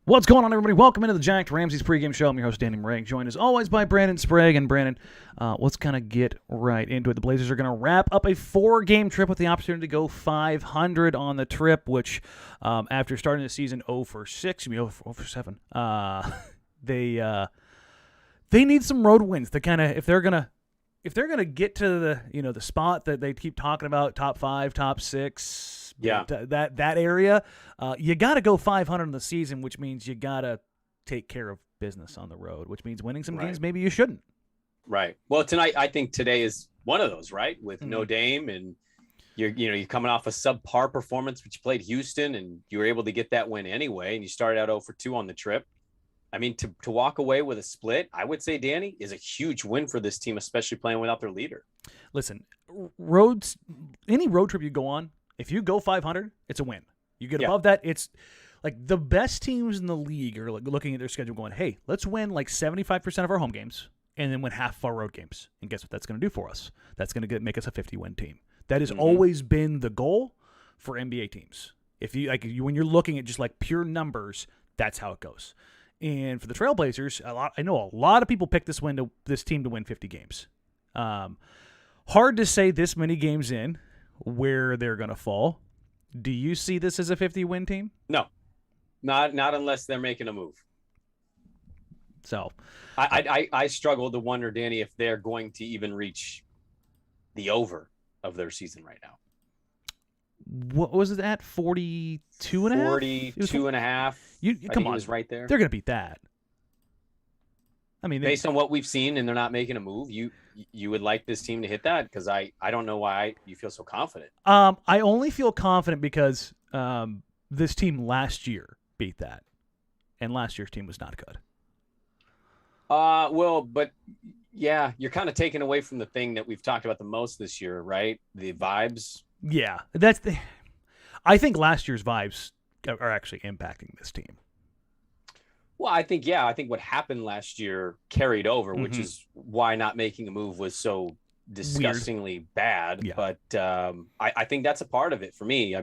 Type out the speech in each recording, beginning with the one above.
What's going on, everybody? Welcome into the Jacked Ramsays pregame show. I'm your host, Danny Marang, joined as always by Brandon Sprague. And Brandon, let's kind of get right into it. The Blazers are going to wrap up a 4-game trip with the opportunity to go 500 on the trip, which after starting the season 0 for 6, 0 for 7, they need some road wins to kind of, if they're gonna get to the spot that they keep talking about, top 5, top 6. Yeah, that area, you got to go 500 in the season, which means you got to take care of business on the road, which means winning some games maybe you shouldn't. Right. Well, I think today is one of those, right? With no Dame, and you're coming off a subpar performance, which you played Houston, and you were able to get that win anyway, and you started out 0 for 2 on the trip. I mean, to walk away with a split, I would say, Danny, is a huge win for this team, especially playing without their leader. Listen, any road trip you go on, if you go 500, it's a win. You get above that, it's like the best teams in the league are like looking at their schedule going, hey, let's win like 75% of our home games and then win half of our road games. And guess what that's going to do for us? That's going to make us a 50-win team. That has always been the goal for NBA teams. If when you're looking at just like pure numbers, that's how it goes. And for the Trailblazers, I know a lot of people picked this team to win 50 games. Hard to say this many games in where they're going to fall. Do you see this as a 50-win team? No, not unless they're making a move. So I struggle to wonder, Danny, if they're going to even reach the over of their season right now. What was it at? 42 and a half? 42 and a half. Come on. He was right there. They're going to beat that. I mean, based on what we've seen, and they're not making a move, you would like this team to hit that? Because I don't know why you feel so confident. I only feel confident because this team last year beat that, and last year's team was not good. Well, but yeah, you're kind of taking away from the thing that we've talked about the most this year, right? The vibes. Yeah, I think last year's vibes are actually impacting this team. Well, I think what happened last year carried over, which is why not making a move was so disgustingly bad. Yeah. But I think that's a part of it for me.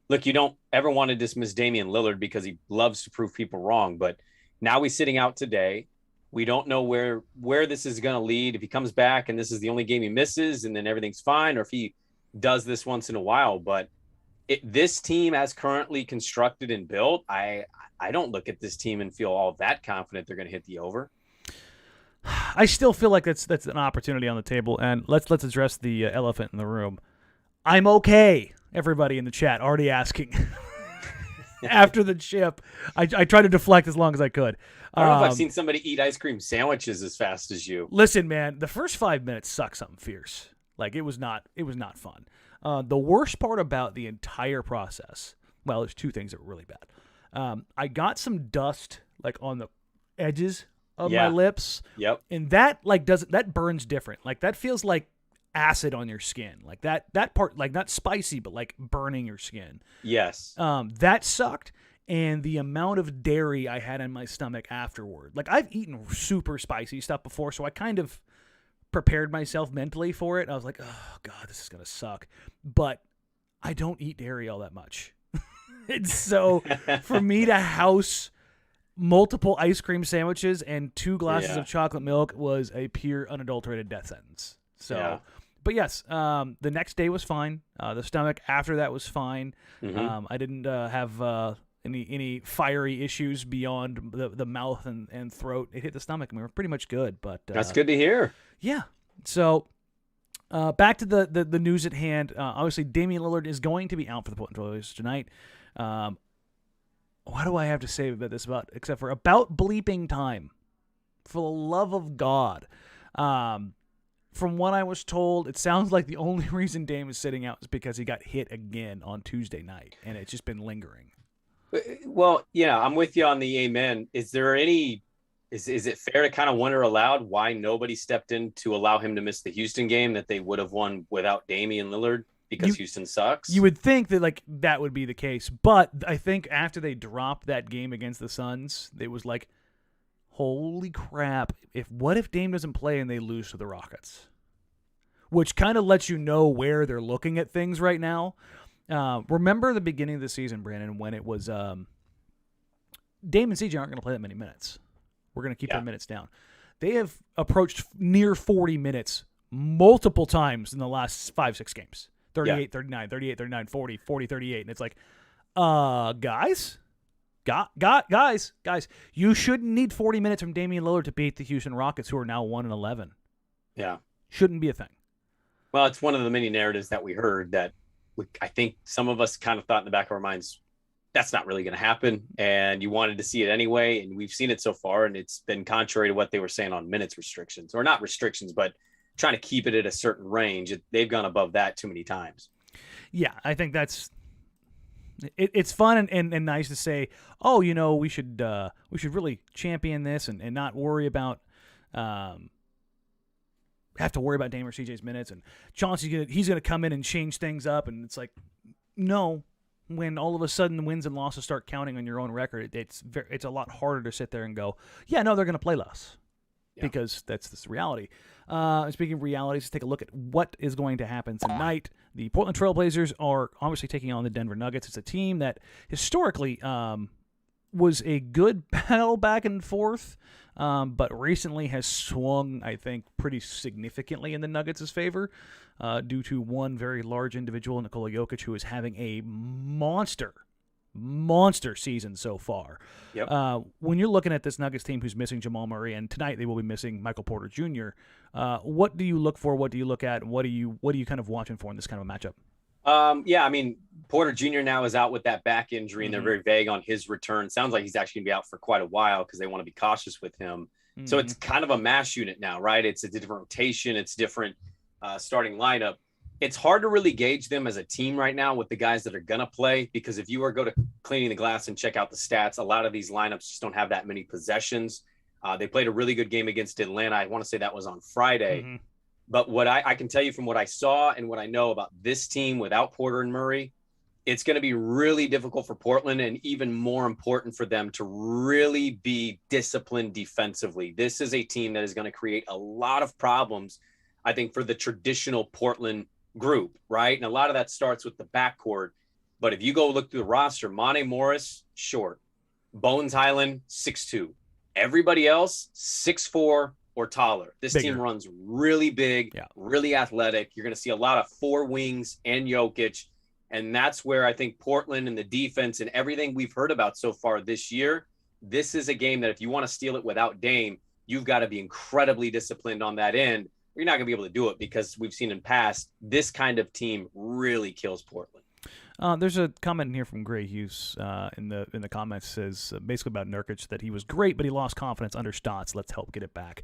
Look, you don't ever want to dismiss Damian Lillard because he loves to prove people wrong. But now he's sitting out today. We don't know where this is going to lead. If he comes back and this is the only game he misses and then everything's fine, or if he does this once in a while. But this team as currently constructed and built, I don't look at this team and feel all that confident they're going to hit the over. I still feel like that's an opportunity on the table, and let's address the elephant in the room. I'm okay. Everybody in the chat already asking after the chip. I tried to deflect as long as I could. I don't know if I've seen somebody eat ice cream sandwiches as fast as you. Listen, man, the first 5 minutes sucked something fierce. Like it was not fun. The worst part about the entire process, well, there's two things that were really bad. I got some dust like on the edges of my lips. Yep. And that burns different. Like that feels like acid on your skin. Like that part, like not spicy, but like burning your skin. Yes. That sucked. And the amount of dairy I had in my stomach afterward. Like I've eaten super spicy stuff before, so I kind of prepared myself mentally for it. I was like, oh God, this is going to suck. But I don't eat dairy all that much. And so for me to house multiple ice cream sandwiches and 2 glasses of chocolate milk was a pure unadulterated death sentence. So, but yes, the next day was fine. The stomach after that was fine. I didn't have any fiery issues beyond the mouth and throat. It hit the stomach and we were pretty much good. But that's good to hear. Yeah. So back to the news at hand. Obviously, Damian Lillard is going to be out for the Portland Trailblazers tonight. What do I have to say about this except for about bleeping time? For the love of God. From what I was told, it sounds like the only reason Dame is sitting out is because he got hit again on Tuesday night, and it's just been lingering. Well, yeah, I'm with you on the amen. Is it fair to kind of wonder aloud why nobody stepped in to allow him to miss the Houston game that they would have won without Damian Lillard? Because Houston sucks. You would think that that would be the case, but I think after they dropped that game against the Suns, it was like, holy crap! What if Dame doesn't play and they lose to the Rockets? Which kind of lets you know where they're looking at things right now. Remember the beginning of the season, Brandon, when it was Dame and CJ aren't going to play that many minutes. We're going to keep their minutes down. They have approached near 40 minutes multiple times in the last 5-6 games. 38, 39, 38, 39, 40, 40, 38. And it's like, guys, you shouldn't need 40 minutes from Damian Lillard to beat the Houston Rockets, who are now 1-11. Yeah. Shouldn't be a thing. Well, it's one of the many narratives that we heard that I think some of us kind of thought in the back of our minds, that's not really going to happen. And you wanted to see it anyway. And we've seen it so far. And it's been contrary to what they were saying on minutes restrictions, or not restrictions, but trying to keep it at a certain range. They've gone above that too many times. Yeah, I think it's fun and nice to say, oh, we should really champion this and not worry about have to worry about Dame or CJ's minutes, and he's gonna come in and change things up, and it's like, no. When all of a sudden wins and losses start counting on your own record, it's a lot harder to sit there and go, yeah, no, they're gonna play less, because that's this reality. Speaking of realities, let's take a look at what is going to happen tonight. The Portland Trail Blazers are obviously taking on the Denver Nuggets. It's a team that historically was a good battle back and forth, but recently has swung, I think, pretty significantly in the Nuggets' favor due to one very large individual, Nikola Jokic, who is having a monster season so far. Yep. When you're looking at this Nuggets team who's missing Jamal Murray, and tonight they will be missing Michael Porter Jr., what do you look for? What do you look at? And what are you kind of watching for in this kind of a matchup? I mean, Porter Jr. now is out with that back injury, and they're very vague on his return. Sounds like he's actually going to be out for quite a while because they want to be cautious with him. So it's kind of a mash unit now, right? It's a different rotation. It's different starting lineup. It's hard to really gauge them as a team right now with the guys that are going to play, because if you were go to Cleaning the Glass and check out the stats, a lot of these lineups just don't have that many possessions. They played a really good game against Atlanta. I want to say that was on Friday. But what I can tell you from what I saw and what I know about this team without Porter and Murray, it's going to be really difficult for Portland, and even more important for them to really be disciplined defensively. This is a team that is going to create a lot of problems, I think, for the traditional Portland group, right? And a lot of that starts with the backcourt. But if you go look through the roster, Monte Morris, short. Bones Highland, 6'2". Everybody else, 6'4" or taller. This team runs really big, really athletic. You're going to see a lot of four wings and Jokic. And that's where I think Portland and the defense and everything we've heard about so far this year, this is a game that if you want to steal it without Dame, you've got to be incredibly disciplined on that end. You're not going to be able to do it, because we've seen in past, this kind of team really kills Portland. There's a comment in here from Gray Hughes in the comments, says basically about Nurkic that he was great, but he lost confidence under Stotts. Let's help get it back.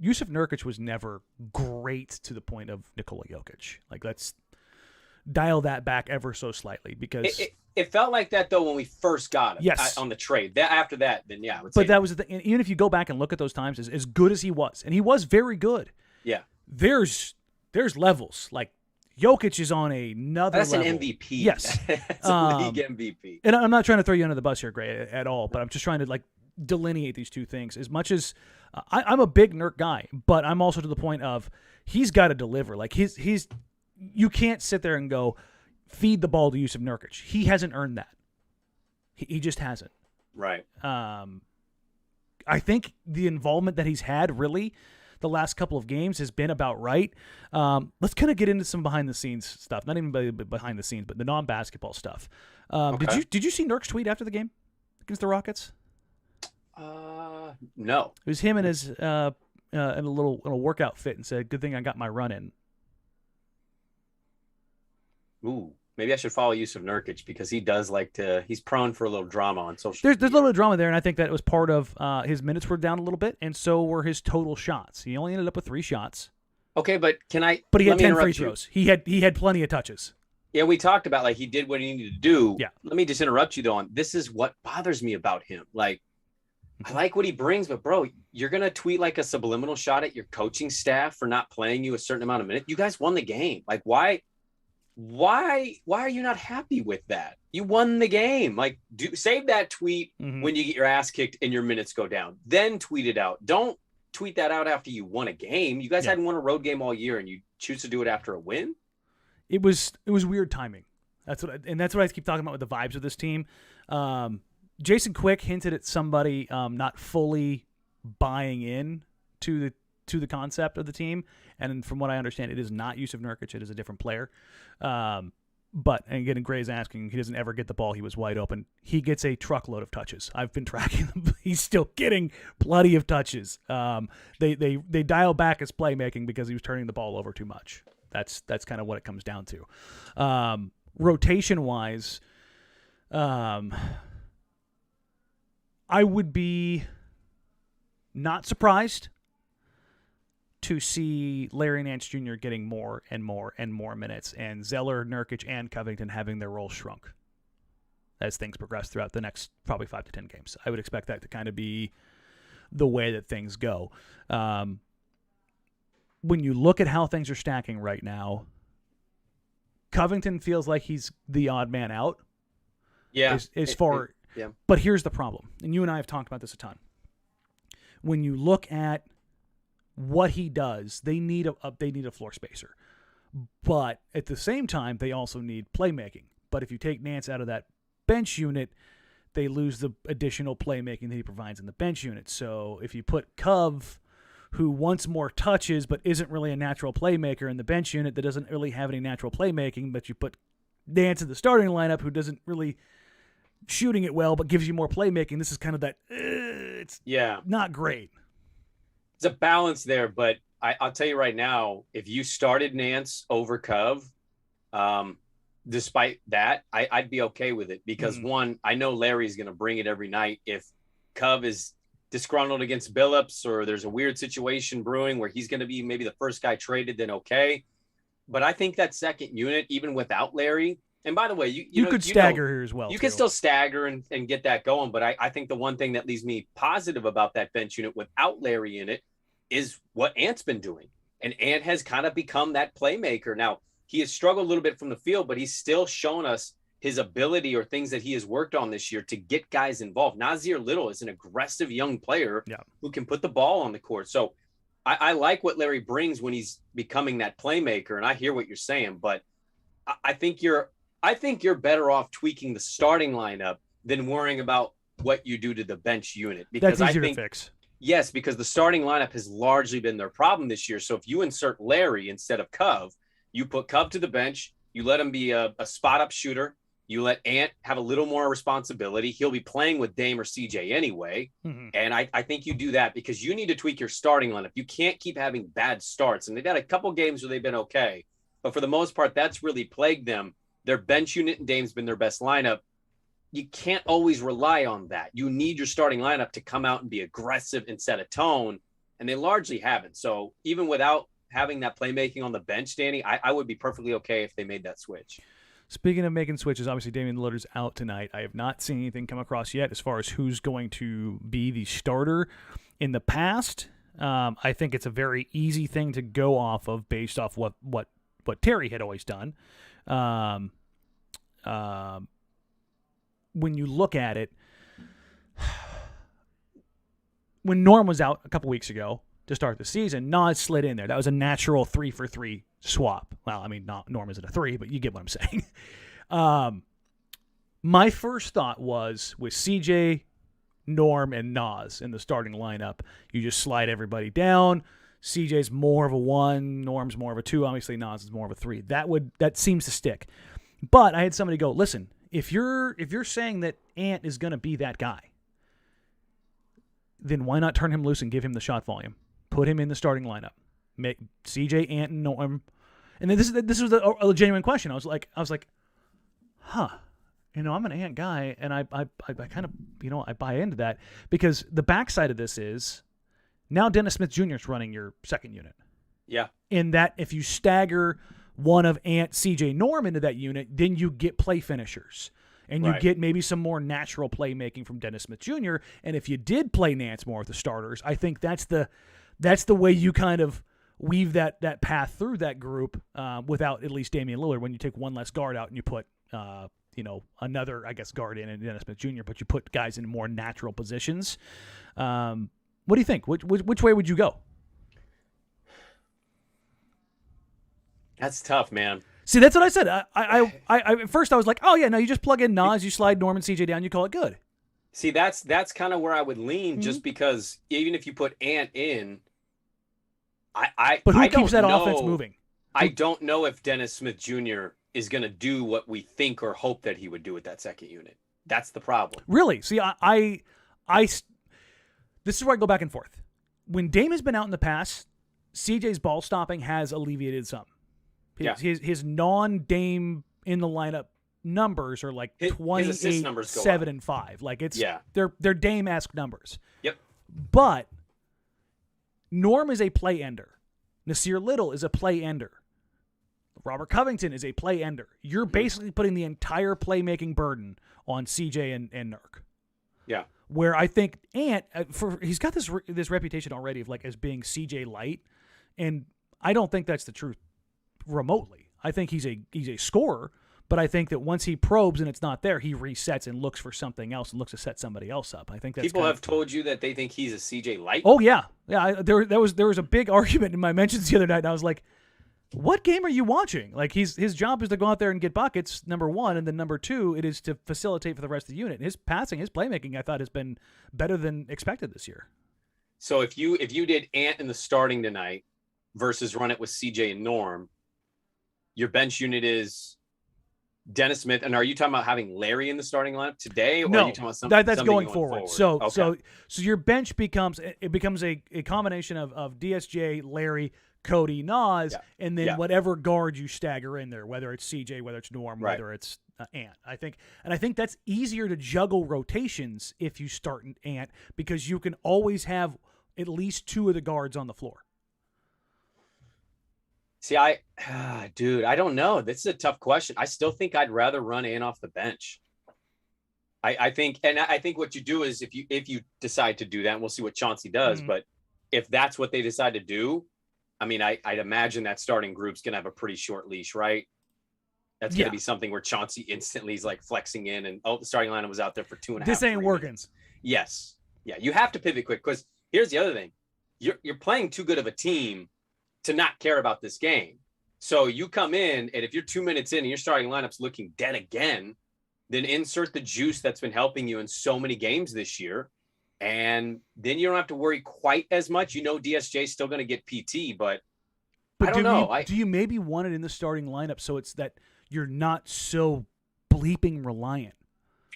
Yusuf Nurkic was never great to the point of Nikola Jokic. Like, let's dial that back ever so slightly, because it felt like that though when we first got him. Yes. On the trade. After that, then yeah. But that was the thing. Even if you go back and look at those times, as good as he was, and he was very good. Yeah. There's levels. Like, Jokic is on another level. That's an MVP. Yes. It's a league MVP. And I'm not trying to throw you under the bus here, Gray, at all, but I'm just trying to delineate these two things. As much as I'm a big Nurk guy, but I'm also to the point of he's got to deliver. Like, he's you can't sit there and go feed the ball to Yusuf Nurkic. He hasn't earned that. He just hasn't. Right. I think the involvement that he's had really the last couple of games has been about right. Let's kind of get into some behind the scenes stuff. Not even behind the scenes, but the non-basketball stuff. Okay. Did you see Nurk's tweet after the game against the Rockets? No. It was him and his in a little workout fit, and said, "Good thing I got my run in." Ooh, maybe I should follow Yusuf Nurkic, because he does he's prone for a little drama on social There's media. a little bit of drama there, and I think that was part of his minutes were down a little bit, and so were his total shots. He only ended up with 3 shots. Okay, but But he had 10 free throws. He had plenty of touches. Yeah, we talked about he did what he needed to do. Yeah. Let me just interrupt you though on this is what bothers me about him. I like what he brings, but bro, you're gonna tweet a subliminal shot at your coaching staff for not playing you a certain amount of minutes. You guys won the game. Why are you not happy with that? You won the game. Save that tweet when you get your ass kicked and your minutes go down. Then tweet it out. Don't tweet that out after you won a game. You guys hadn't won a road game all year, and you choose to do it after a win. It was weird timing. That's what I keep talking about with the vibes of this team. Jason Quick hinted at somebody not fully buying in to the concept of the team, and from what I understand, it is not Yusuf Nurkic. It is a different player. But, and again, Gray's asking, he doesn't ever get the ball. He was wide open. He gets a truckload of touches. I've been tracking them. He's still getting plenty of touches. They dial back his playmaking because he was turning the ball over too much. That's kind of what it comes down to. Rotation-wise, I would be not surprised to see Larry Nance Jr. getting more and more and more minutes, and Zeller, Nurkic, and Covington having their roles shrunk as things progress throughout the next probably 5 to 10 games. I would expect that to kind of be the way that things go. When you look at how things are stacking right now, Covington feels like he's the odd man out. Yeah. Yeah. But here's the problem, and you and I have talked about this a ton. When you look at what he does, they need a floor spacer. But at the same time, they also need playmaking. But if you take Nance out of that bench unit, they lose the additional playmaking that he provides in the bench unit. So if you put Cove, who wants more touches but isn't really a natural playmaker, in the bench unit that doesn't really have any natural playmaking, but you put Nance in the starting lineup who doesn't really shooting it well but gives you more playmaking, this is kind of that, it's not great. It's a balance there, but I'll tell you right now, if you started Nance over Cove, despite that, I'd be okay with it because, one, I know Larry's going to bring it every night. If Cove is disgruntled against Billups or there's a weird situation brewing where he's going to be maybe the first guy traded, then okay. But I think that second unit, even without Larry, and by the way, you could stagger here as well. You can still stagger and get that going. But I think the one thing that leaves me positive about that bench unit without Larry in it is what Ant's been doing. And Ant has kind of become that playmaker. Now, he has struggled a little bit from the field, but he's still shown us his ability or things that he has worked on this year to get guys involved. Nassir Little is an aggressive young player who can put the ball on the court. So I like what Larry brings when he's becoming that playmaker. And I hear what you're saying, but I think you're better off tweaking the starting lineup than worrying about what you do to the bench unit. Because that's easier to fix. Yes, because the starting lineup has largely been their problem this year. So if you insert Larry instead of Cove, you put Cove to the bench, you let him be a spot-up shooter, you let Ant have a little more responsibility. He'll be playing with Dame or CJ anyway. Mm-hmm. And I think you do that because you need to tweak your starting lineup. You can't keep having bad starts. And they've had a couple games where they've been okay. But for the most part, that's really plagued them. Their bench unit and Dame's been their best lineup. You can't always rely on that. You need your starting lineup to come out and be aggressive and set a tone, and they largely haven't. So even without having that playmaking on the bench, Danny, I would be perfectly okay if they made that switch. Speaking of making switches, obviously Damian Lillard's out tonight. I have not seen anything come across yet as far as who's going to be the starter. In the past, I think it's a very easy thing to go off of based off what Terry had always done. When you look at it, when Norm was out a couple weeks ago to start the season, Nas slid in there. That was a natural 3-for-3 swap. Well, I mean, Norm isn't a 3, but you get what I'm saying. My first thought was with CJ, Norm, and Nas in the starting lineup, you just slide everybody down. CJ's more of a 1, Norm's more of a 2. Obviously, Nas is more of a 3. That seems to stick. But I had somebody go, listen, if you're saying that Ant is going to be that guy, then why not turn him loose and give him the shot volume? Put him in the starting lineup. Make CJ, Ant, and Norm. And then this was a genuine question. I was like, huh. I'm an Ant guy, and I kind of, I buy into that because the backside of this is now Dennis Smith Jr. is running your second unit. Yeah. In that if you stagger one of Ant, CJ, Norm into that unit, then you get play finishers. And you get maybe some more natural playmaking from Dennis Smith Jr. And if you did play Nance more with the starters, I think that's the way you kind of weave that path through that group without at least Damian Lillard when you take one less guard out and you put another, I guess, guard in and Dennis Smith Jr., but you put guys in more natural positions. What do you think? Which way would you go? That's tough, man. See, that's what I said. I at first I was like, oh yeah, no, you just plug in Nas, you slide Norm and CJ down, you call it good. See, that's kind of where I would lean, just because even if you put Ant in, but who I keeps don't that know, offense moving? I don't know if Dennis Smith Jr. is going to do what we think or hope that he would do with that second unit. That's the problem. Really? See, this is where I go back and forth. When Dame has been out in the past, CJ's ball stopping has alleviated some. His non-Dame in the lineup numbers are like 28, 7, and 5. Like they're Dame-esque numbers. Yep. But Norm is a play ender. Nassir Little is a play ender. Robert Covington is a play ender. You're basically putting the entire playmaking burden on CJ and Nurk. Yeah. Where I think Ant, he's got this reputation already of like as being CJ light, and I don't think that's the truth remotely. I think he's a scorer, but I think that once he probes and it's not there, he resets and looks for something else and looks to set somebody else up. I think that's people have told you that they think he's a CJ light. Oh yeah. There was a big argument in my mentions the other night, and I was like, what game are you watching? Like his job is to go out there and get buckets, number one, and then number two, it is to facilitate for the rest of the unit. His passing, his playmaking, I thought has been better than expected this year. So if you did Ant in the starting tonight versus run it with CJ and Norm, your bench unit is Dennis Smith. And are you talking about having Larry in the starting lineup today? Or no, are you talking about that's going forward. So okay. so your bench becomes a combination of DSJ, Larry, Cody, Nas, and then whatever guard you stagger in there, whether it's CJ, whether it's Norm, whether it's Ant. I think that's easier to juggle rotations if you start an Ant, because you can always have at least two of the guards on the floor. See, dude, I don't know. This is a tough question. I still think I'd rather run Ant off the bench. I think what you do is if you decide to do that, and we'll see what Chauncey does, but if that's what they decide to do, I mean, I'd imagine that starting group's going to have a pretty short leash, right? That's going to be something where Chauncey instantly is like flexing in and, the starting lineup was out there for 2.5 This ain't working. Minutes. Yes. Yeah. You have to pivot quick, because here's the other thing. You're playing too good of a team to not care about this game. So you come in, and if you're 2 minutes in and your starting lineup's looking dead again, then insert the juice that's been helping you in so many games this year. And then you don't have to worry quite as much. DSJ's still going to get PT, but I don't know. Do you maybe want it in the starting lineup so it's that you're not so bleeping reliant?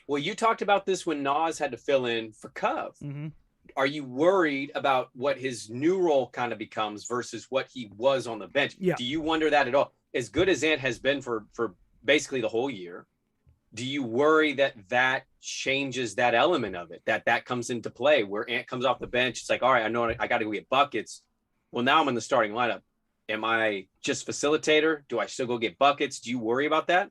Well, you talked about this when Nas had to fill in for Cov. Mm-hmm. Are you worried about what his new role kind of becomes versus what he was on the bench? Yeah. Do you wonder that at all? As good as Ant has been for basically the whole year, do you worry that changes that element of it, that comes into play where Ant comes off the bench? It's like, all right, I know I got to go get buckets. Well, now I'm in the starting lineup. Am I just facilitator? Do I still go get buckets? Do you worry about that?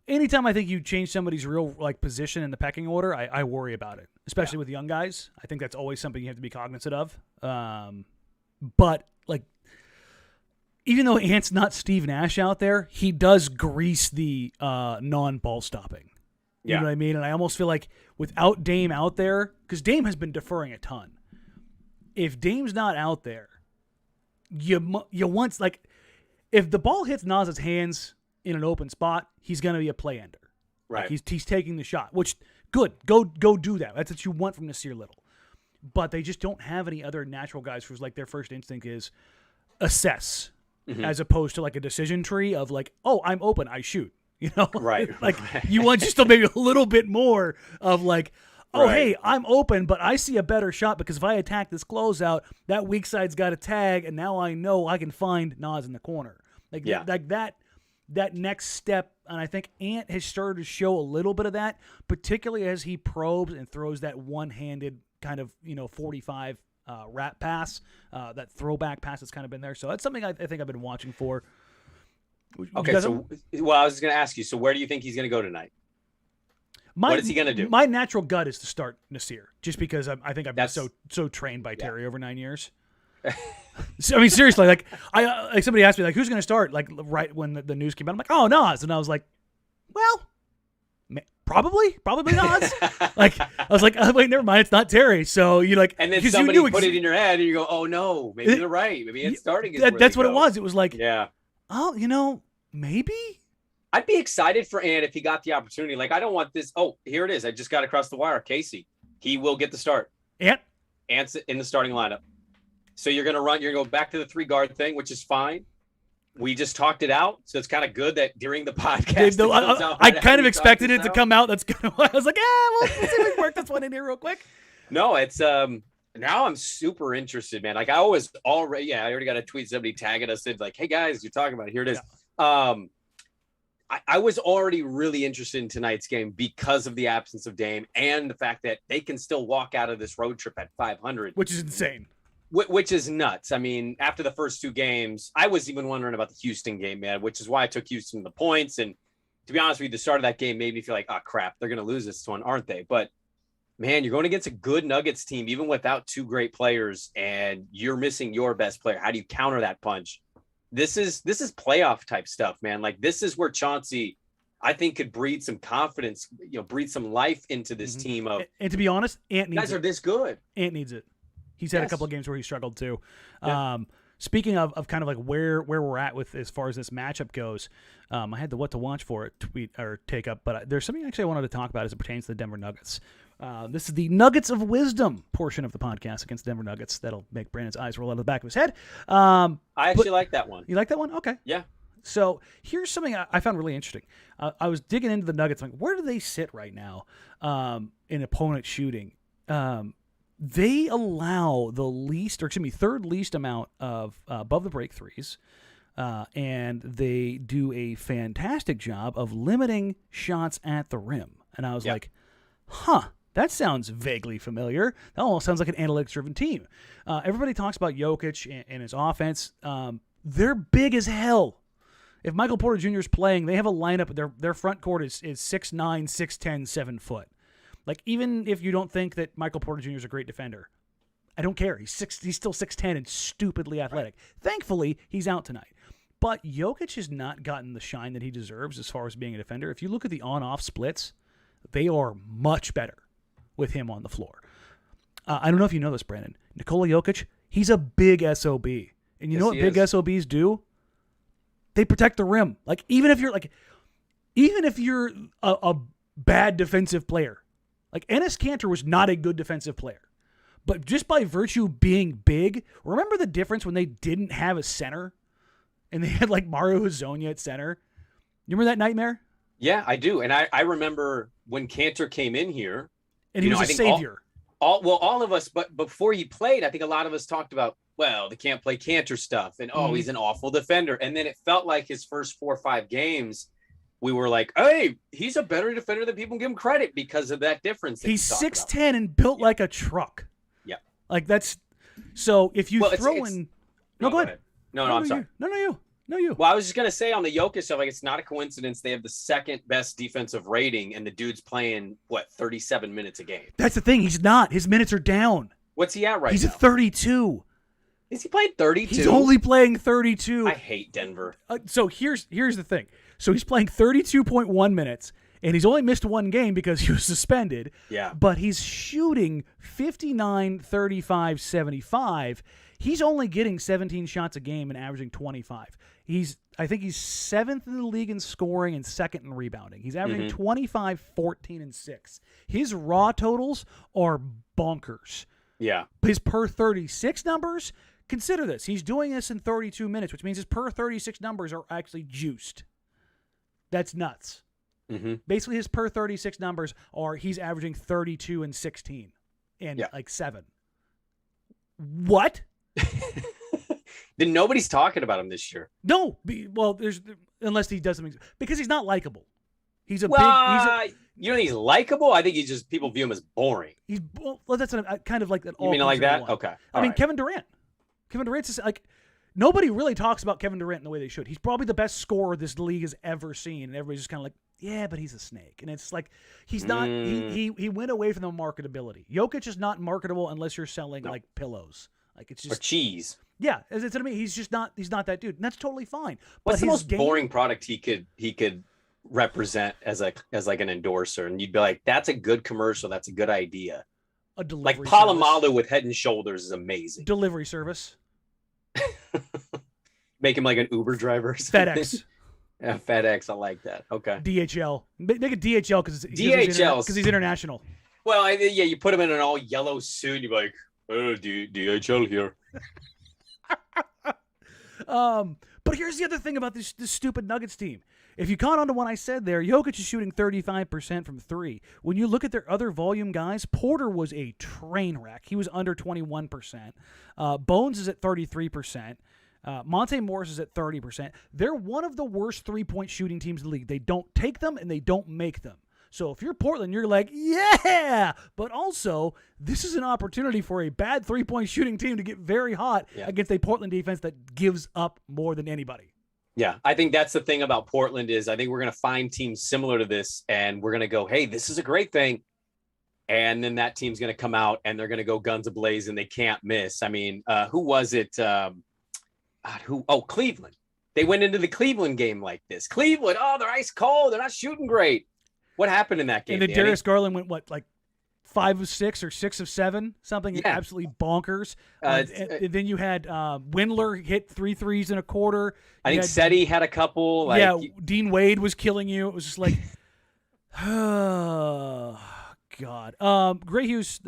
Anytime I think you change somebody's real position in the pecking order, I worry about it, especially with young guys. I think that's always something you have to be cognizant of. But even though Ant's not Steve Nash out there, he does grease the non-ball stopping. You know what I mean? And I almost feel like without Dame out there, because Dame has been deferring a ton. If Dame's not out there, you want, if the ball hits Nas's hands in an open spot, he's going to be a play ender. Right. He's taking the shot, which good. Go do that. That's what you want from Nassir Little. But they just don't have any other natural guys who's their first instinct is assess. Mm-hmm. As opposed to a decision tree of I'm open, I shoot. Right. You want just to maybe a little bit more of hey, I'm open, but I see a better shot because if I attack this closeout, that weak side's got a tag, and now I know I can find Nas in the corner. That next step, and I think Ant has started to show a little bit of that, particularly as he probes and throws that one-handed kind of 45. Rat pass, that throwback pass that's kind of been there. So that's something I think I've been watching for. Okay, I was going to ask you, so where do you think he's going to go tonight? What is he going to do? My natural gut is to start Nassir, just because I think I've been so trained by Terry over 9 years. So, I mean, seriously, somebody asked me, who's going to start? Right when the news came out, I'm like, oh, Nas. And I was like, well, probably not. I was like, oh, wait, never mind. It's not Terry. So and then somebody put it in your head, and you go, oh no, maybe they're right. Maybe it's starting. That's what it was. It was like, yeah. Oh, maybe. I'd be excited for Ant if he got the opportunity. Like, I don't want this. Oh, here it is. I just got across the wire. Casey, he will get the start. Ant's in the starting lineup. So you're going to go back to the 3-guard thing, which is fine. We just talked it out. So it's kind of good that during the podcast, I kind of expected it to come out. That's kind of why I was like, we'll see if we can work this one in here real quick. No, it's, now I'm super interested, man. Like I already got a tweet, somebody tagging us in like, hey guys, you're talking about it. Here it is. Yeah. I was already really interested in tonight's game because of the absence of Dame and the fact that they can still walk out of this road trip at 500. Which is insane. Which is nuts. I mean, after the first 2 games, I was even wondering about the Houston game, man, which is why I took Houston the points. And to be honest with you, the start of that game made me feel like, oh, crap, they're going to lose this one, aren't they? But, man, you're going against a good Nuggets team, even without 2 great players, and you're missing your best player. How do you counter that punch? This is playoff type stuff, man. Like this is where Chauncey, I think, could breathe some confidence, breathe some life into this team. And to be honest, Ant needs it. Guys are this good. Ant needs it. He's had a couple of games where he struggled too. Yeah. Speaking of kind of like where we're at with as far as this matchup goes, I had the what to watch for it tweet or take up, but there's something actually I wanted to talk about as it pertains to the Denver Nuggets. This is the Nuggets of Wisdom portion of the podcast against Denver Nuggets. That'll make Brandon's eyes roll out of the back of his head. I actually like that one. You like that one? Okay. Yeah. So here's something I found really interesting. I was digging into the Nuggets. Like, where do they sit right now in opponent shooting? They allow third least amount of above the break threes. And they do a fantastic job of limiting shots at the rim. And I was like, that sounds vaguely familiar. That almost sounds like an analytics-driven team. Everybody talks about Jokic and his offense. They're big as hell. If Michael Porter Jr. is playing, they have a lineup. Their front court is 6'9", 6'10", 7 foot. Like, even if you don't think that Michael Porter Jr. is a great defender, I don't care. He's still 6'10" and stupidly athletic. Right. Thankfully, he's out tonight. But Jokic has not gotten the shine that he deserves as far as being a defender. If you look at the on-off splits, they are much better with him on the floor. I don't know if you know this, Brandon. Nikola Jokic, he's a big SOB. And you know what big SOBs do? They protect the rim. Like, even if you're a bad defensive player, like Enes Kanter was not a good defensive player. But just by virtue of being big, remember the difference when they didn't have a center and they had like Mario Hezonja at center? You remember that nightmare? Yeah, I do. And I remember when Kanter came in here. And he was a savior. All of us, but before he played, I think a lot of us talked about, well, they can't play Kanter stuff. And, he's an awful defender. And then it felt like his first 4 or 5 games, we were like, hey, he's a better defender than people give him credit because of that difference. He's 6'10" and built like a truck. Yeah. Like that's – so if you throw in – No, go ahead. No, I'm sorry. No, you. Well, I was just going to say on the Jokic stuff, like it's not a coincidence they have the second best defensive rating and the dude's playing, 37 minutes a game. That's the thing. He's not. His minutes are down. What's he at right now? He's at 32. Is he playing 32? He's only playing 32. I hate Denver. So here's the thing. So he's playing 32.1 minutes, and he's only missed 1 game because he was suspended. Yeah. But he's shooting 59, 35, 75. He's only getting 17 shots a game and averaging 25. I think he's 7th in the league in scoring and 2nd in rebounding. He's averaging 25, 14, and 6. His raw totals are bonkers. Yeah. His per 36 numbers, consider this. He's doing this in 32 minutes, which means his per 36 numbers are actually juiced. That's nuts. Mm-hmm. Basically, his per 36 numbers are he's averaging 32 and 16 and 7. What? Then nobody's talking about him this year. No. Well, unless he does something. Because he's not likable. You don't think he's likable? I think people view him as boring. That's kind of like that. You mean like that? Okay. I mean, Kevin Durant. Kevin Durant's just like, nobody really talks about Kevin Durant in the way they should. He's probably the best scorer this league has ever seen. And everybody's just kind of like, yeah, but he's a snake. And it's like, he's not, he went away from the marketability. Jokic is not marketable unless you're selling like pillows. Like it's just. Or cheese. Yeah. As it's to me, he's not that dude. And that's totally fine. What's the most boring product he could represent as like an endorser? And you'd be like, that's a good commercial. That's a good idea. A delivery like Palomalu with Head and Shoulders is amazing. Delivery service. Make him like an Uber driver or something. FedEx. Yeah, FedEx, I like that. Okay. DHL. Make it DHL because he's international. Well, yeah, you put him in an all yellow suit. You're like, oh, DHL here. But here's the other thing about this stupid Nuggets team. If you caught on to what I said there, Jokic is shooting 35% from three. When you look at their other volume guys, Porter was a train wreck. He was under 21%. Bones is at 33%. Monte Morris is at 30%. They're one of the worst three-point shooting teams in the league. They don't take them and they don't make them. So if you're Portland, you're like, yeah! But also, this is an opportunity for a bad three-point shooting team to get very hot against a Portland defense that gives up more than anybody. Yeah, I think that's the thing about Portland is I think we're going to find teams similar to this, and we're going to go, hey, this is a great thing. And then that team's going to come out, and they're going to go guns ablaze, and they can't miss. I mean, who was it? Cleveland. They went into the Cleveland game like this. Cleveland, they're ice cold. They're not shooting great. What happened in that game? And then Darius Garland went, 5 of 6 or 6 of 7, something absolutely bonkers. And then you had Windler hit 3 threes in a quarter. I think Seti had a couple. Dean Wade was killing you. It was just like, oh, God. Gray Hughes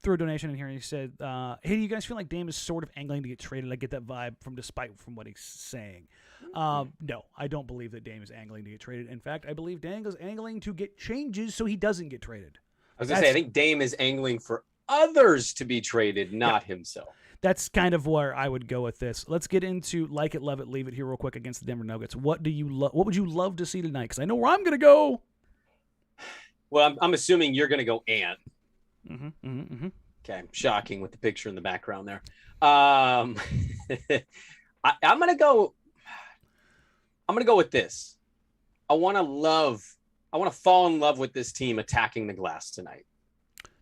threw a donation in here, and he said, hey, do you guys feel like Dame is sort of angling to get traded? I get that vibe from what he's saying. No, I don't believe that Dame is angling to get traded. In fact, I believe Dame is angling to get changes so he doesn't get traded. I was going to say, I think Dame is angling for others to be traded, not himself. That's kind of where I would go with this. Let's get into like it, love it, leave it here real quick against the Denver Nuggets. What would you love to see tonight? Because I know where I'm going to go. Well, I'm assuming you're going to go Ant. Okay, shocking with the picture in the background there. I'm going to go. I'm going to go with this. I want to fall in love with this team attacking the glass tonight.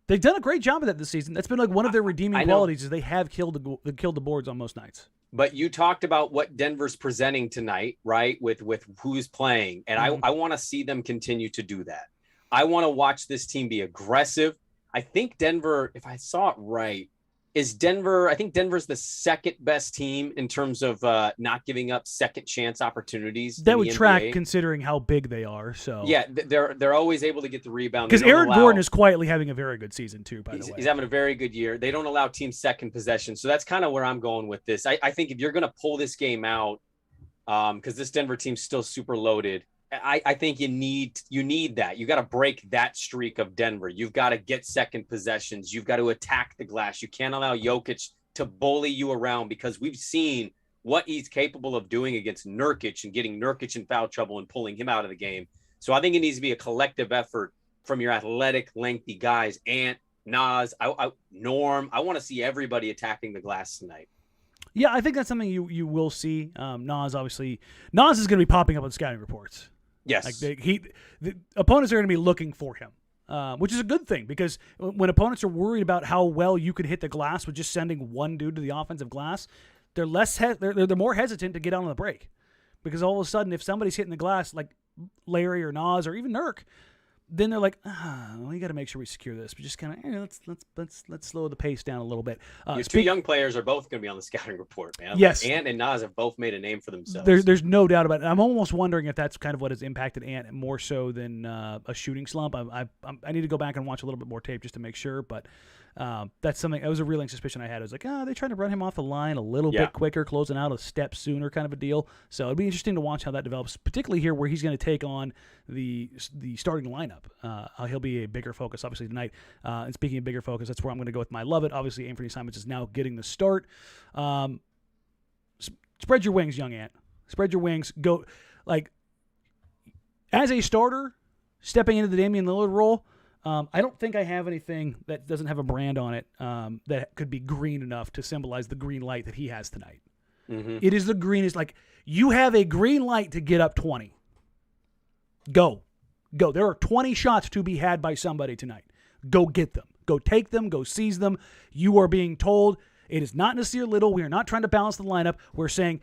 They've done a great job of that this season. That's been like one of their redeeming qualities is they have killed the boards on most nights. But you talked about what Denver's presenting tonight, right? With who's playing. And I want to see them continue to do that. I want to watch this team be aggressive. I think Denver, if I saw it right, I think Denver's the second best team in terms of not giving up second chance opportunities. That would track considering how big they are. So yeah, they're always able to get the rebound. Because Aaron Gordon is quietly having a very good season too, by the way. He's having a very good year. They don't allow teams second possession. So that's kind of where I'm going with this. I think if you're going to pull this game out, because this Denver team's still super loaded, I think you need that. You got to break that streak of Denver. You've got to get second possessions. You've got to attack the glass. You can't allow Jokic to bully you around because we've seen what he's capable of doing against Nurkic and getting Nurkic in foul trouble and pulling him out of the game. So I think it needs to be a collective effort from your athletic, lengthy guys. Ant, Nas, Norm. I want to see everybody attacking the glass tonight. Yeah, I think that's something you will see. Nas is going to be popping up on scouting reports. Yes. The opponents are going to be looking for him, which is a good thing because when opponents are worried about how well you could hit the glass with just sending one dude to the offensive glass, they're they're more hesitant to get out on the break because all of a sudden if somebody's hitting the glass like Larry or Nas or even Nurk, then they're like, we got to make sure we secure this. But just kind of, let's slow the pace down a little bit. Your two young players are both going to be on the scouting report, man. Yes, Ant and Nas have both made a name for themselves. There's no doubt about it. I'm almost wondering if that's kind of what has impacted Ant more so than a shooting slump. I need to go back and watch a little bit more tape just to make sure, but. That's something that was a reeling suspicion I had. I was like, they trying to run him off the line a little bit quicker, closing out a step sooner kind of a deal. So it'd be interesting to watch how that develops, particularly here where he's going to take on the starting lineup. He'll be a bigger focus, obviously, tonight. And speaking of bigger focus, that's where I'm going to go with my love it. Obviously, Anfernee Simons is now getting the start. Spread your wings, young Ant. Spread your wings. Go, as a starter, stepping into the Damian Lillard role, I don't think I have anything that doesn't have a brand on it that could be green enough to symbolize the green light that he has tonight. Mm-hmm. It is the greenest. You have a green light to get up 20. Go. There are 20 shots to be had by somebody tonight. Go get them. Go take them. Go seize them. You are being told it is not Nassir Little. We are not trying to balance the lineup. We're saying,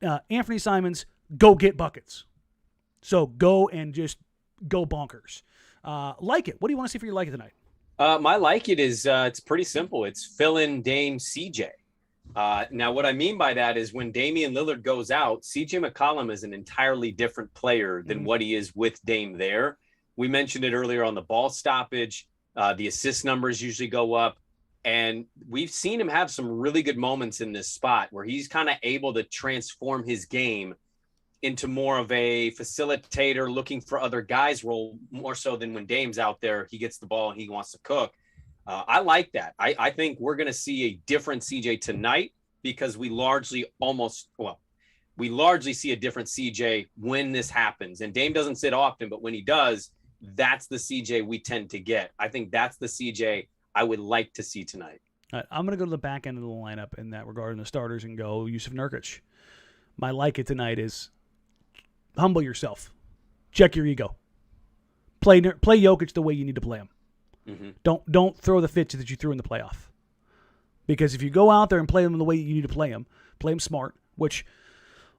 Anfernee Simons, go get buckets. So go and just go bonkers. Like it. What do you want to see for your like it tonight? My like it is it's pretty simple. It's fill in Dame CJ. Now, what I mean by that is when Damian Lillard goes out, CJ McCollum is an entirely different player than what he is with Dame there. We mentioned it earlier on the ball stoppage. The assist numbers usually go up. And we've seen him have some really good moments in this spot where he's kind of able to transform his game into more of a facilitator, looking for other guys' role, more so than when Dame's out there, he gets the ball and he wants to cook. I like that. I think we're going to see a different CJ tonight because we largely see a different CJ when this happens. And Dame doesn't sit often, but when he does, that's the CJ we tend to get. I think that's the CJ I would like to see tonight. I'm going to go to the back end of the lineup in that regard in the starters and go Jusuf Nurkic. My like it tonight is humble yourself. Check your ego. Play Jokic the way you need to play him. Mm-hmm. Don't throw the fits that you threw in the playoff. Because if you go out there and play them the way you need to play him smart, which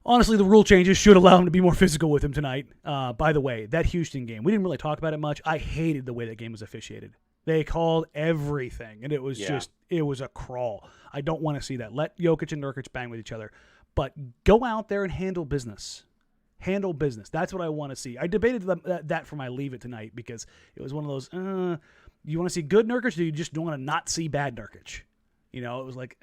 honestly the rule changes should allow him to be more physical with him tonight. By the way, that Houston game, we didn't really talk about it much. I hated the way that game was officiated. They called everything, and it was it was a crawl. I don't want to see that. Let Jokic and Nurkic bang with each other. But go out there and handle business. Handle business. That's what I want to see. I debated that for my leave it tonight because it was one of those, you want to see good Nurkic or do you just don't want to not see bad Nurkic? You know, it was like,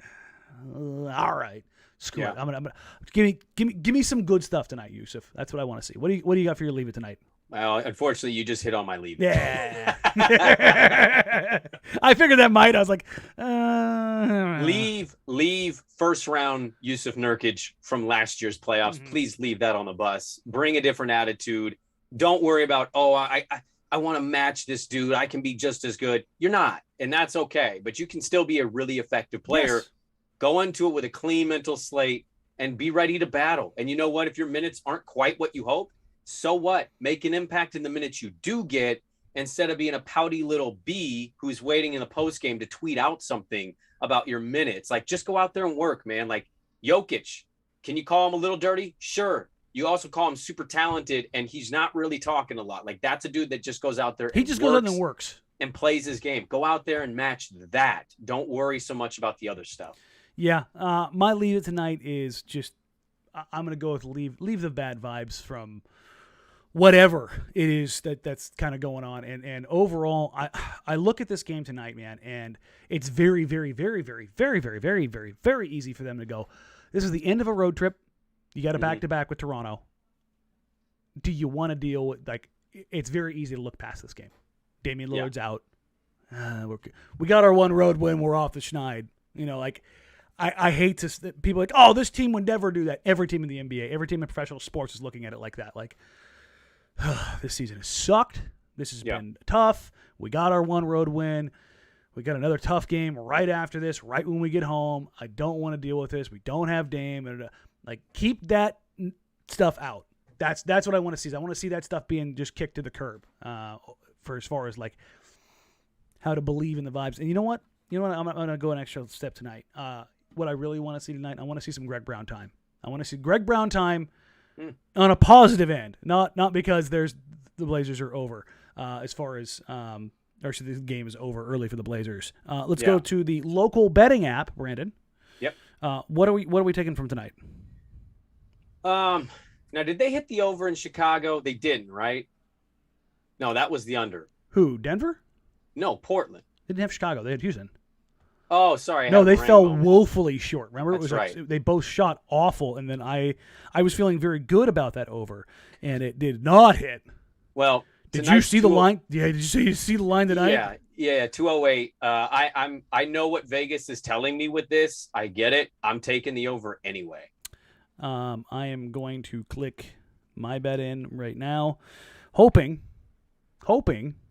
all right, screw it. I'm gonna give me some good stuff tonight, Jusuf. That's what I want to see. What do you got for your leave it tonight? Well, unfortunately, you just hit on my leave. Yeah. I figured that might. I was like, leave first round Jusuf Nurkic from last year's playoffs. Mm-hmm. Please leave that on the bus. Bring a different attitude. Don't worry about, I want to match this dude. I can be just as good. You're not, and that's okay. But you can still be a really effective player. Yes. Go into it with a clean mental slate and be ready to battle. And you know what? If your minutes aren't quite what you hope, so what? Make an impact in the minutes you do get instead of being a pouty little B who's waiting in the post game to tweet out something about your minutes. Like, just go out there and work, man. Like Jokic, can you call him a little dirty? Sure. You also call him super talented, and he's not really talking a lot. Like, that's a dude that just goes out there. He just goes out and works and plays his game. Go out there and match that. Don't worry so much about the other stuff. Yeah. My leave it tonight is just, I'm going to go with leave the bad vibes from whatever it is that's kind of going on. And overall, I look at this game tonight, man, and it's very, very, very, very, very, very, very, very, very easy for them to go, this is the end of a road trip. You got a back-to-back with Toronto. Do you want to deal with, like, it's very easy to look past this game. Damian Lillard's out. We got our one road win. We're off the schneid. You know, like, I hate to, people are like, oh, this team would never do that. Every team in the NBA, every team in professional sports is looking at it like that. Like, this season has sucked. This has been tough. We got our one road win. We got another tough game right after this, right when we get home. I don't want to deal with this. We don't have Dame. Like, keep that stuff out. That's what I want to see. I want to see that stuff being just kicked to the curb for as far as, like, how to believe in the vibes. And you know what? I'm going to go an extra step tonight. What I really want to see tonight, I want to see some Greg Brown time. I want to see Greg Brown time on a positive end, not because the Blazers are over as far as actually the game is over early for the Blazers. Let's go to the local betting app, Brandon. Yep. What are we taking from tonight? Now, did they hit the over in Chicago? They didn't, right? No, that was the under. Who? Denver? No, Portland. They didn't have Chicago. They had Houston. Oh, sorry. No, they fell woefully short. Remember, That's right. They both shot awful, and then I was feeling very good about that over, and it did not hit. Well, did you see the line? Yeah, did you see the line tonight? Yeah, 208. I know what Vegas is telling me with this. I get it. I'm taking the over anyway. I am going to click my bet in right now, hoping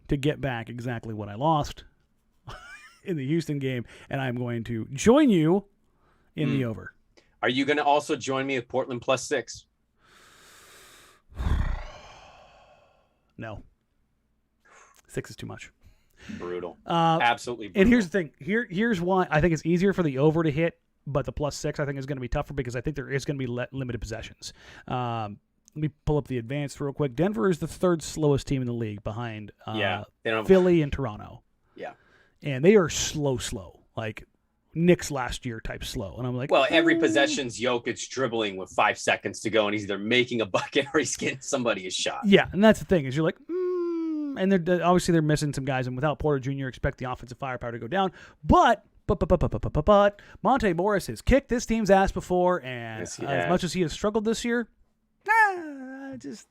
to get back exactly what I lost in the Houston game, and I'm going to join you in the over. Are you going to also join me with Portland +6? No. 6 is too much. Brutal. Absolutely brutal. And here's the thing. Here's why I think it's easier for the over to hit, but the +6 I think is going to be tougher because I think there is going to be limited possessions. Let me pull up the advanced real quick. Denver is the third slowest team in the league behind Philly and Toronto. Yeah. And they are slow. Like, Knicks last year type slow. And I'm like, well, every possession's Jokic dribbling with 5 seconds to go, and he's either making a bucket or he's getting somebody a shot. Yeah, and that's the thing is you're like, and obviously they're missing some guys, and without Porter Jr., expect the offensive firepower to go down. But Monte Morris has kicked this team's ass before, and Yes, as much as he has struggled this year, just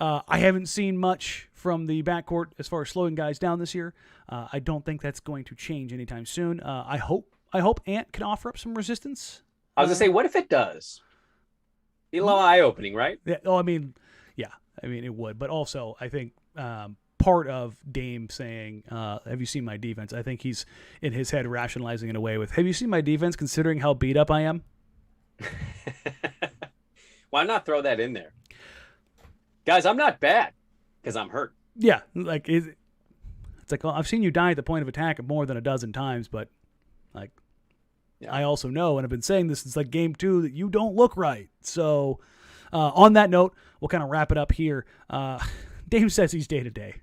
I haven't seen much from the backcourt as far as slowing guys down this year. I don't think that's going to change anytime soon. I hope Ant can offer up some resistance. I was gonna say, what if it does? Be a little eye-opening, right? Yeah. Oh, I mean, it would. But also, I think part of Dame saying, "Have you seen my defense?" I think he's in his head rationalizing in a way with, "Have you seen my defense? Considering how beat up I am." Why not throw that in there, guys? I'm not bad because I'm hurt. Yeah, like it's like, well, I've seen you die at the point of attack more than a dozen times, but like. Yeah. I also know, and I've been saying this since like game 2, that you don't look right. So on that note, we'll kind of wrap it up here. Dame says he's day-to-day.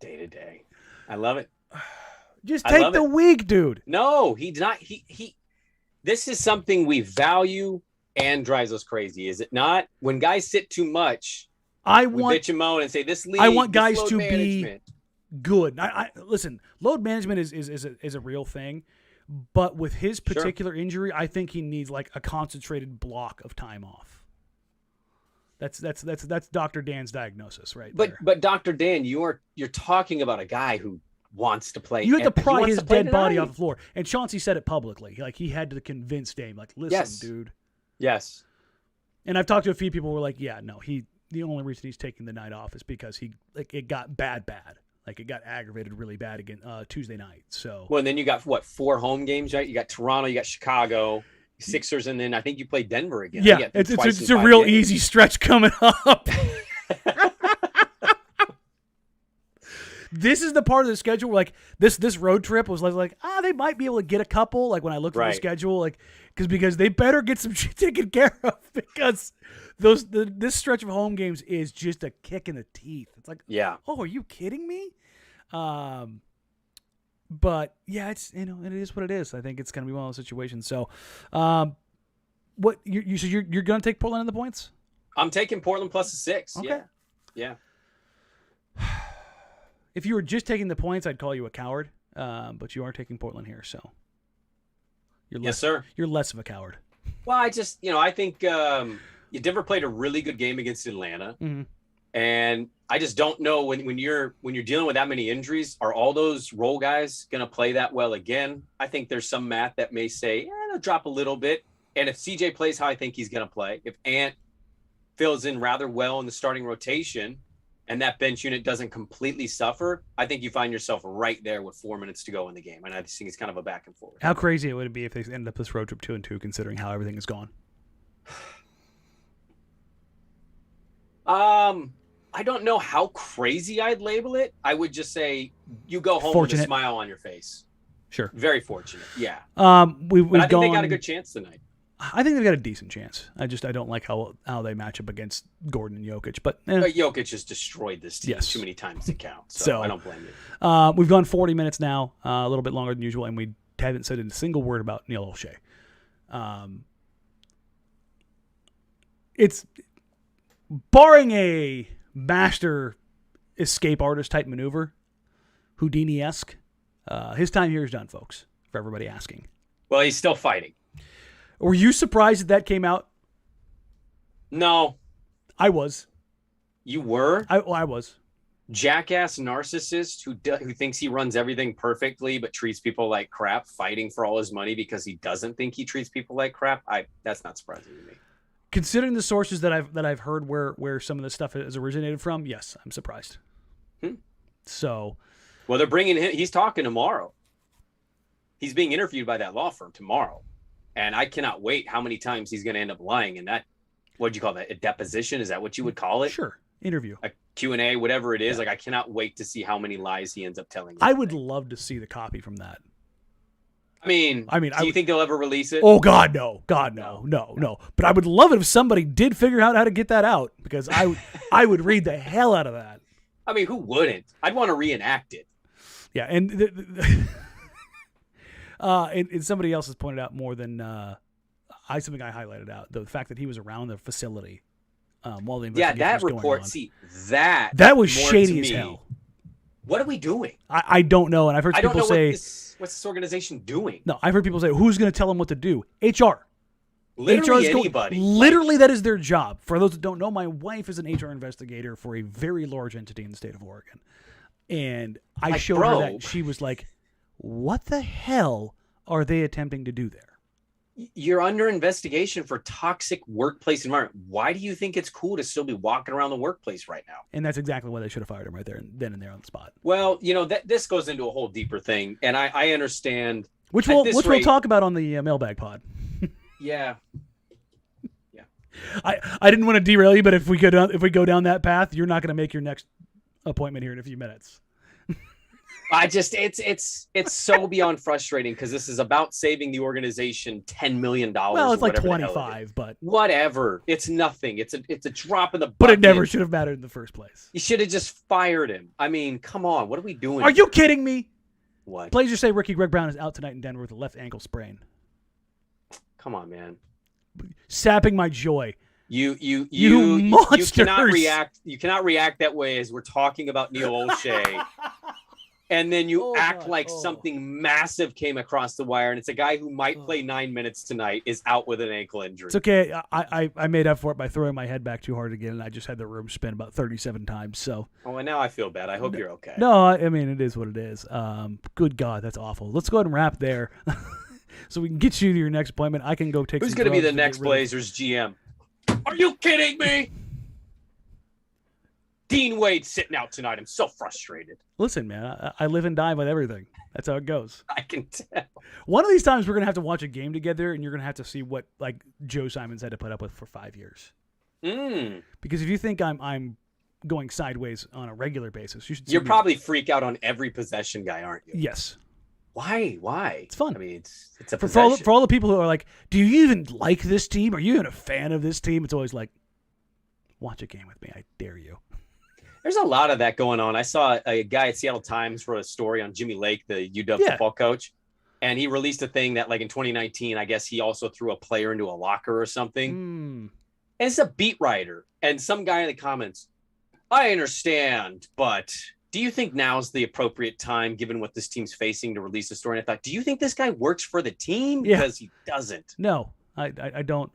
Day-to-day. I love it. Just take the week, dude. No, he's not. He. This is something we value and drives us crazy, is it not? When guys sit too much, we bitch and moan and say, this league, I want guys to management. Be good. I listen, load management is a real thing. But with his particular injury, I think he needs like a concentrated block of time off. That's Dr. Dan's diagnosis, right? But Dr. Dan, you're talking about a guy who wants to play. You had to pry his dead body off the floor, and Chauncey said it publicly. Like he had to convince Dame, like, listen, dude. Yes. And I've talked to a few people who were like, yeah, no, the only reason he's taking the night off is because it got bad. Like it got aggravated really bad again Tuesday night. So and then you got 4 home games, right? You got Toronto, you got Chicago, Sixers, and then I think you played Denver again. Yeah, it's a real easy stretch coming up. This is the part of the schedule where like this road trip was like they might be able to get a couple. Like when I looked at the schedule, like because they better get some shit taken care of because this stretch of home games is just a kick in the teeth. It's like, oh, are you kidding me? But yeah, it's it is what it is. I think it's gonna be one of those situations. So, what you're gonna take Portland in the points? I'm taking Portland plus a 6. Okay. Yeah. If you were just taking the points, I'd call you a coward. But you are taking Portland here, so yes, sir. You're less of a coward. Well, I think Denver played a really good game against Atlanta, and I just don't know when you're dealing with that many injuries, are all those role guys going to play that well again? I think there's some math that may say they'll drop a little bit, and if CJ plays how I think he's going to play, if Ant fills in rather well in the starting rotation, and that bench unit doesn't completely suffer, I think you find yourself right there with 4 minutes to go in the game. And I just think it's kind of a back and forth. How crazy it would be if they ended up this road trip 2-2, considering how everything is gone? I don't know how crazy I'd label it. I would just say you go home with a smile on your face. Sure. Very fortunate. Yeah. But I think they got a good chance tonight. I think they've got a decent chance. I don't like how they match up against Gordon and Jokic. But Jokic has destroyed this team too many times to count. So I don't blame you. We've gone 40 minutes now, a little bit longer than usual, and we haven't said a single word about Neil O'Shea. It's barring a master escape artist type maneuver, Houdini-esque. His time here is done, folks, for everybody asking. Well, he's still fighting. Were you surprised that came out? No. I was. You were? I was. Jackass narcissist who thinks he runs everything perfectly but treats people like crap, fighting for all his money because he doesn't think he treats people like crap. That's not surprising to me. Considering the sources that I've heard where some of this stuff has originated from, yes, I'm surprised. So, well, they're bringing him. He's talking tomorrow. He's being interviewed by that law firm tomorrow, and I cannot wait how many times he's going to end up lying in that. What'd you call that? A deposition? Is that what you would call it? Sure, interview, a Q&A, whatever it is. Like, I cannot wait to see how many lies he ends up telling. I would love to see the copy from that. I mean, do you think they'll ever release it? Oh, God, no. No. But I would love it if somebody did figure out how to get that out, because I would read the hell out of that. I mean, who wouldn't? I'd want to reenact it. Yeah, and and somebody else has pointed out more than something I highlighted out, the fact that he was around the facility while the investigation that was report. going on. See, that was shady as hell. What are we doing? I don't know, and I've heard people say, what's this organization doing? No, I've heard people say, who's going to tell them what to do? HR. Literally anybody. Literally, that is their job. For those that don't know, my wife is an HR investigator for a very large entity in the state of Oregon. And I showed her that. She was like, what the hell are they attempting to do there? You're under investigation for toxic workplace environment. Why do you think it's cool to still be walking around the workplace right now? And that's exactly why they should have fired him right there, then and there on the spot. Well, this goes into a whole deeper thing, and I understand. Which we'll talk about on the mailbag pod. Yeah. I didn't want to derail you, but if we go down that path, you're not going to make your next appointment here in a few minutes. It's so beyond frustrating because this is about saving the organization $10 million. Well, it's like 25, but whatever. It's nothing. It's a drop in the bucket. But it never should have mattered in the first place. You should have just fired him. I mean, come on. What are we doing? Are you kidding me? What? Blazers say Greg Brown is out tonight in Denver with a left ankle sprain. Come on, man. Sapping my joy. You monsters. You cannot react that way as we're talking about Neil Olshey. And then you act like something massive came across the wire, and it's a guy who might play 9 minutes tonight is out with an ankle injury. It's okay. I made up for it by throwing my head back too hard again, and I just had the room spin about 37 times. So. Oh, and now I feel bad. I hope you're okay. No, I mean, it is what it is. Good God, that's awful. Let's go ahead and wrap there. So we can get you to your next appointment. I can go take. Who's going to be the next Blazers GM? Are you kidding me? Dean Wade's sitting out tonight. I'm so frustrated. Listen, man, I live and die with everything. That's how it goes. I can tell. One of these times we're going to have to watch a game together, and you're going to have to see what like Joe Simons had to put up with for 5 years. Because if you think I'm going sideways on a regular basis, you should. You're probably freak out on every possession guy, aren't you? Yes. Why? It's fun. I mean, it's a for all the people who are like, do you even like this team? Are you even a fan of this team? It's always like, watch a game with me. I dare you. There's a lot of that going on. I saw a guy at Seattle Times wrote a story on Jimmy Lake, the UW football coach, and he released a thing that like in 2019, I guess he also threw a player into a locker or something. And it's a beat writer. And some guy in the comments, I understand, but do you think now's the appropriate time, given what this team's facing, to release a story? And I thought, do you think this guy works for the team? Yeah. Because he doesn't. No, I don't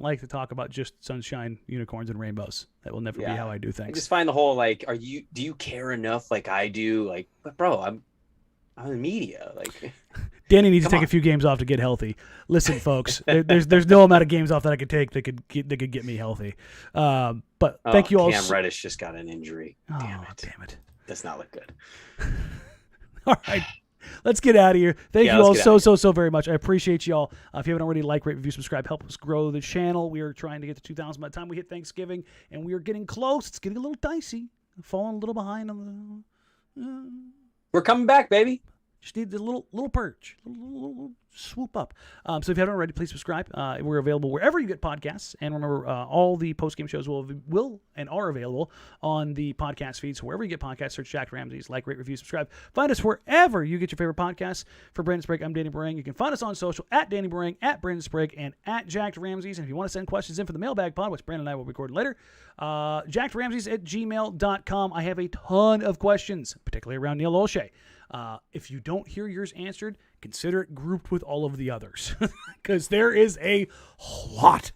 like to talk about just sunshine, unicorns, and rainbows. That will never be how I do things. I just find the whole like, do you care enough like I do? Like, but bro, I'm in the media. Like, Danny needs to take a few games off to get healthy. Listen, folks, there's no amount of games off that I could take that could get me healthy. But thank you all. Cam Reddish just got an injury. Damn it. Does not look good. All right. Let's get out of here. Thank you all so very much. I appreciate you all. If you haven't already, like, rate, review, subscribe. Help us grow the channel. We are trying to get to 2,000 by the time we hit Thanksgiving, and we are getting close. It's getting a little dicey. I'm falling a little behind on the. We're coming back, baby. Just need a little perch, a little swoop up. So if you haven't already, please subscribe. We're available wherever you get podcasts. And remember, all the post-game shows will and are available on the podcast feed. So wherever you get podcasts, search Jack Ramsays, like, rate, review, subscribe. Find us wherever you get your favorite podcasts. For Brandon Sprague, I'm Danny Marang. You can find us on social at Danny Marang, at Brandon Sprague, and at Jack Ramsays. And if you want to send questions in for the mailbag pod, which Brandon and I will record later, jackramsays@gmail.com. I have a ton of questions, particularly around Neil Olshey. If you don't hear yours answered, consider it grouped with all of the others because there is a lot